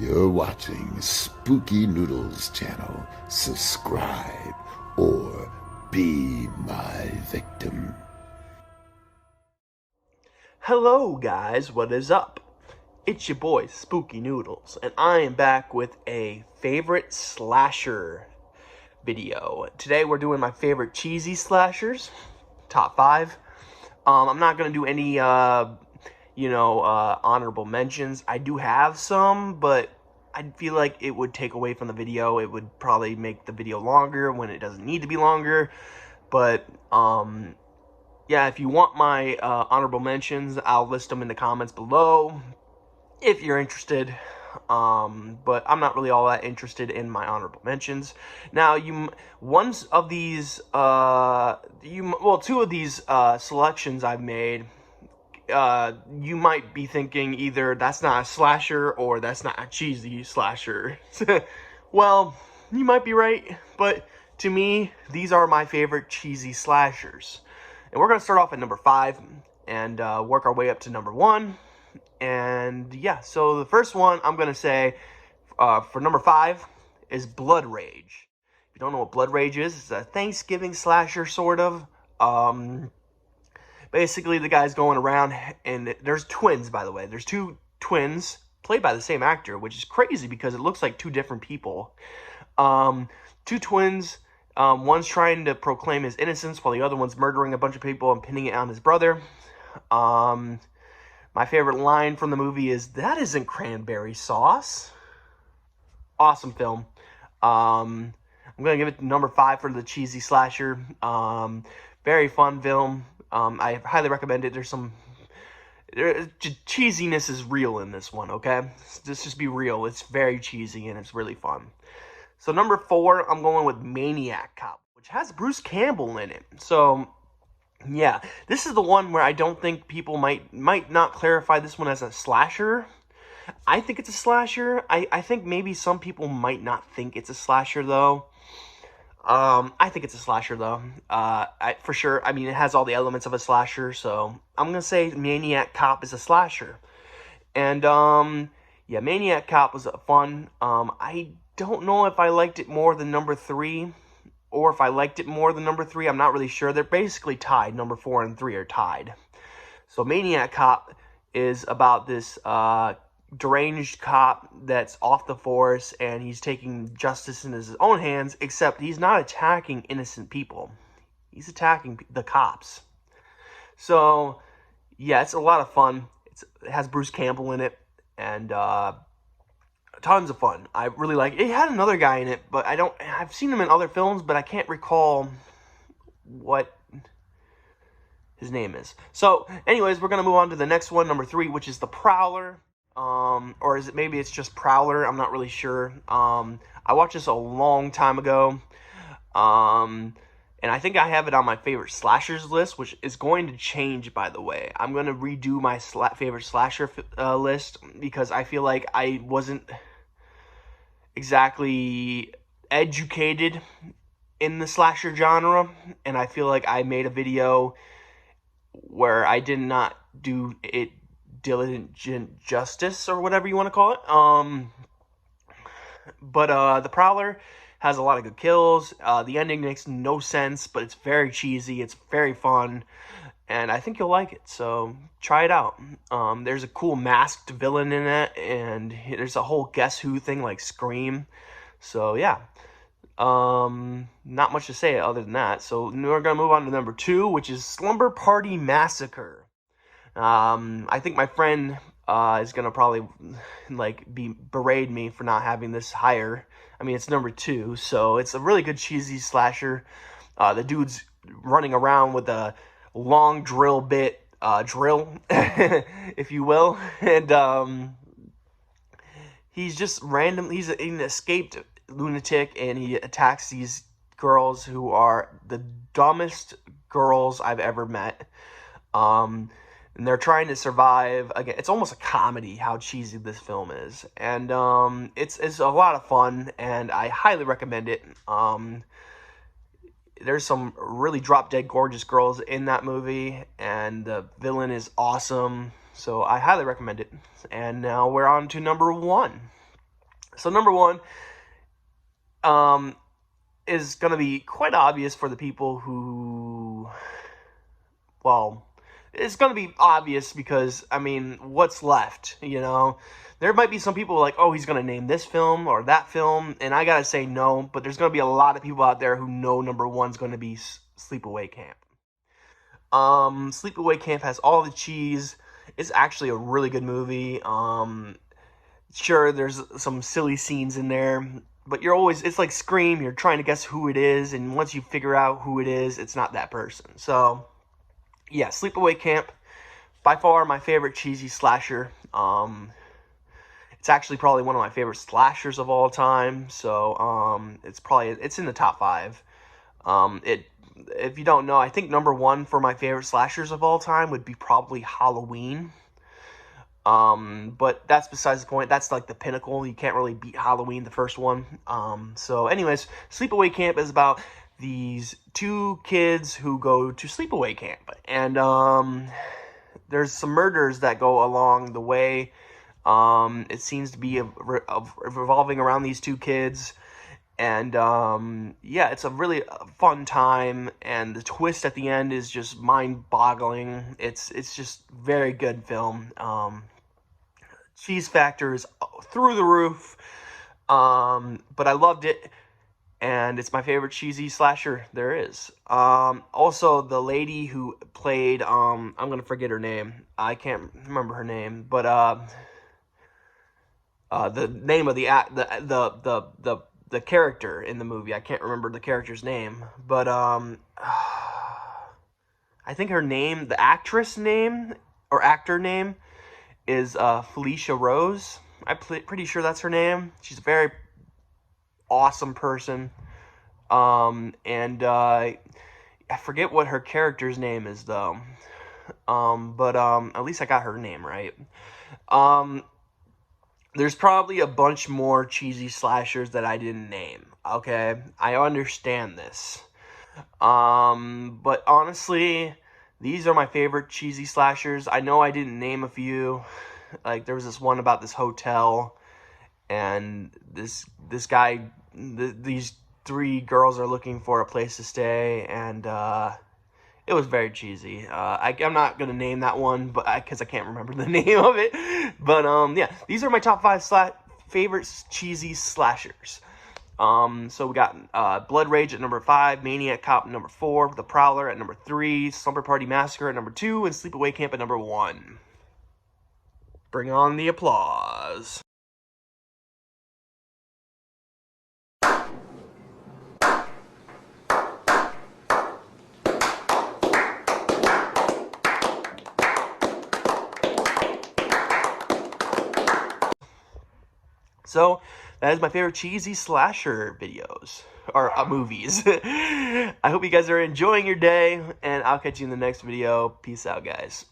You're watching Spooky Noodles channel. Subscribe or be my victim. Hello guys, what is up? It's your boy Spooky Noodles, and I am back with a favorite slasher video. Today we're doing my favorite cheesy slashers, top 5. I'm not gonna do any honorable mentions. I do have some, but I feel like it would take away from the video. It would probably make the video longer when it doesn't need to be longer. But yeah, if you want my honorable mentions, I'll list them in the comments below if you're interested. But I'm not really all that interested in my honorable mentions. Now, two of these selections I've made, you might be thinking either that's not a slasher or that's not a cheesy slasher. Well, you might be right, but to me, these are my favorite cheesy slashers. And we're going to start off at number 5 and work our way up to number 1. And yeah, so the first one I'm going to say for number 5 is Blood Rage. If you don't know what Blood Rage is, it's a Thanksgiving slasher, sort of. Basically, the guy's going around, and there's twins, by the way. There's 2 twins played by the same actor, which is crazy because it looks like 2 different people. 2 twins, one's trying to proclaim his innocence while the other one's murdering a bunch of people and pinning it on his brother. My favorite line from the movie is, "That isn't cranberry sauce." Awesome film. I'm going to give it number 5 for the cheesy slasher. Very fun film. I highly recommend it. Cheesiness is real in this one, okay? Let's just be real. It's very cheesy and it's really fun. So number 4, I'm going with Maniac Cop, which has Bruce Campbell in it. So yeah, this is the one where I don't think people might not clarify this one as a slasher. I think it's a slasher. I think maybe some people might not think it's a slasher, though. I think it's a slasher, though. For sure. I mean, it has all the elements of a slasher, so I'm going to say Maniac Cop is a slasher. And, yeah, Maniac Cop was fun. I don't know if I liked it more than number 3, or if I liked it more than number 3. I'm not really sure. They're basically tied. Number 4 and 3 are tied. So Maniac Cop is about this, deranged cop that's off the force, and he's taking justice in his own hands, except he's not attacking innocent people. He's attacking the cops. So, yeah, it's a lot of fun. It has Bruce Campbell in it, and tons of fun. I really like it. It had another guy in it, but I've seen him in other films, but I can't recall what his name is. So, anyways, we're going to move on to the next one, number 3, which is the Prowler. Or is it, maybe it's just Prowler? I'm not really sure. I watched this a long time ago. And I think I have it on my favorite slashers list, which is going to change, by the way. I'm going to redo my favorite slasher list because I feel like I wasn't exactly educated in the slasher genre. And I feel like I made a video where I did not do it diligent justice, or whatever you want to call it. But the Prowler has a lot of good kills. The ending makes no sense, but it's very cheesy. It's very fun, and I think you'll like it. So try it out. There's a cool masked villain in it, and there's a whole Guess Who thing like Scream. So yeah, not much to say other than that. So we're gonna move on to number 2, which is Slumber Party Massacre. I think my friend is gonna probably berate me for not having this higher. I mean, it's number 2, so it's a really good cheesy slasher. The dude's running around with a long drill bit, if you will, and he's just random. He's an escaped lunatic, and he attacks these girls who are the dumbest girls I've ever met. And they're trying to survive. Again, it's almost a comedy how cheesy this film is. And it's a lot of fun, and I highly recommend it. There's some really drop-dead gorgeous girls in that movie, and the villain is awesome. So I highly recommend it. And now we're on to number 1. So number one is going to be quite obvious for the people who, well, it's going to be obvious because, I mean, what's left, you know? There might be some people like, oh, he's going to name this film or that film, and I got to say no, but there's going to be a lot of people out there who know number one's going to be Sleepaway Camp. Sleepaway Camp has all the cheese. It's actually a really good movie. Sure, there's some silly scenes in there, but it's like Scream, you're trying to guess who it is, and once you figure out who it is, it's not that person. So, yeah, Sleepaway Camp, by far my favorite cheesy slasher. It's actually probably one of my favorite slashers of all time, so it's in the top 5. If you don't know, I think number 1 for my favorite slashers of all time would be probably Halloween. But that's besides the point. That's like the pinnacle. You can't really beat Halloween, the first one. So anyways, Sleepaway Camp is about these 2 kids who go to sleepaway camp. And, there's some murders that go along the way. It seems to be revolving around these 2 kids. And, yeah, it's a really fun time, and the twist at the end is just mind-boggling. It's just very good film. Cheese factor is through the roof, but I loved it, and it's my favorite cheesy slasher there is. Also, the lady who played, I'm gonna forget her name. I can't remember her name, but, the name of the character in the movie, I can't remember the character's name, but I think her name, the actress name or actor name, is Felicia Rose. I'm pretty sure that's her name. She's a very awesome person, and I forget what her character's name is though. But at least I got her name right. There's probably a bunch more cheesy slashers that I didn't name, okay? I understand this. But honestly, these are my favorite cheesy slashers. I know I didn't name a few. Like, there was this one about this hotel, and this guy, these 3 girls are looking for a place to stay, and, it was very cheesy. I'm not going to name that one, but because I can't remember the name of it. But, yeah, these are my top 5 favorite cheesy slashers. So we got Blood Rage at number 5, Maniac Cop at number 4, The Prowler at number 3, Slumber Party Massacre at number 2, and Sleepaway Camp at number 1. Bring on the applause. So, that is my favorite cheesy slasher videos, or movies. I hope you guys are enjoying your day, and I'll catch you in the next video. Peace out, guys.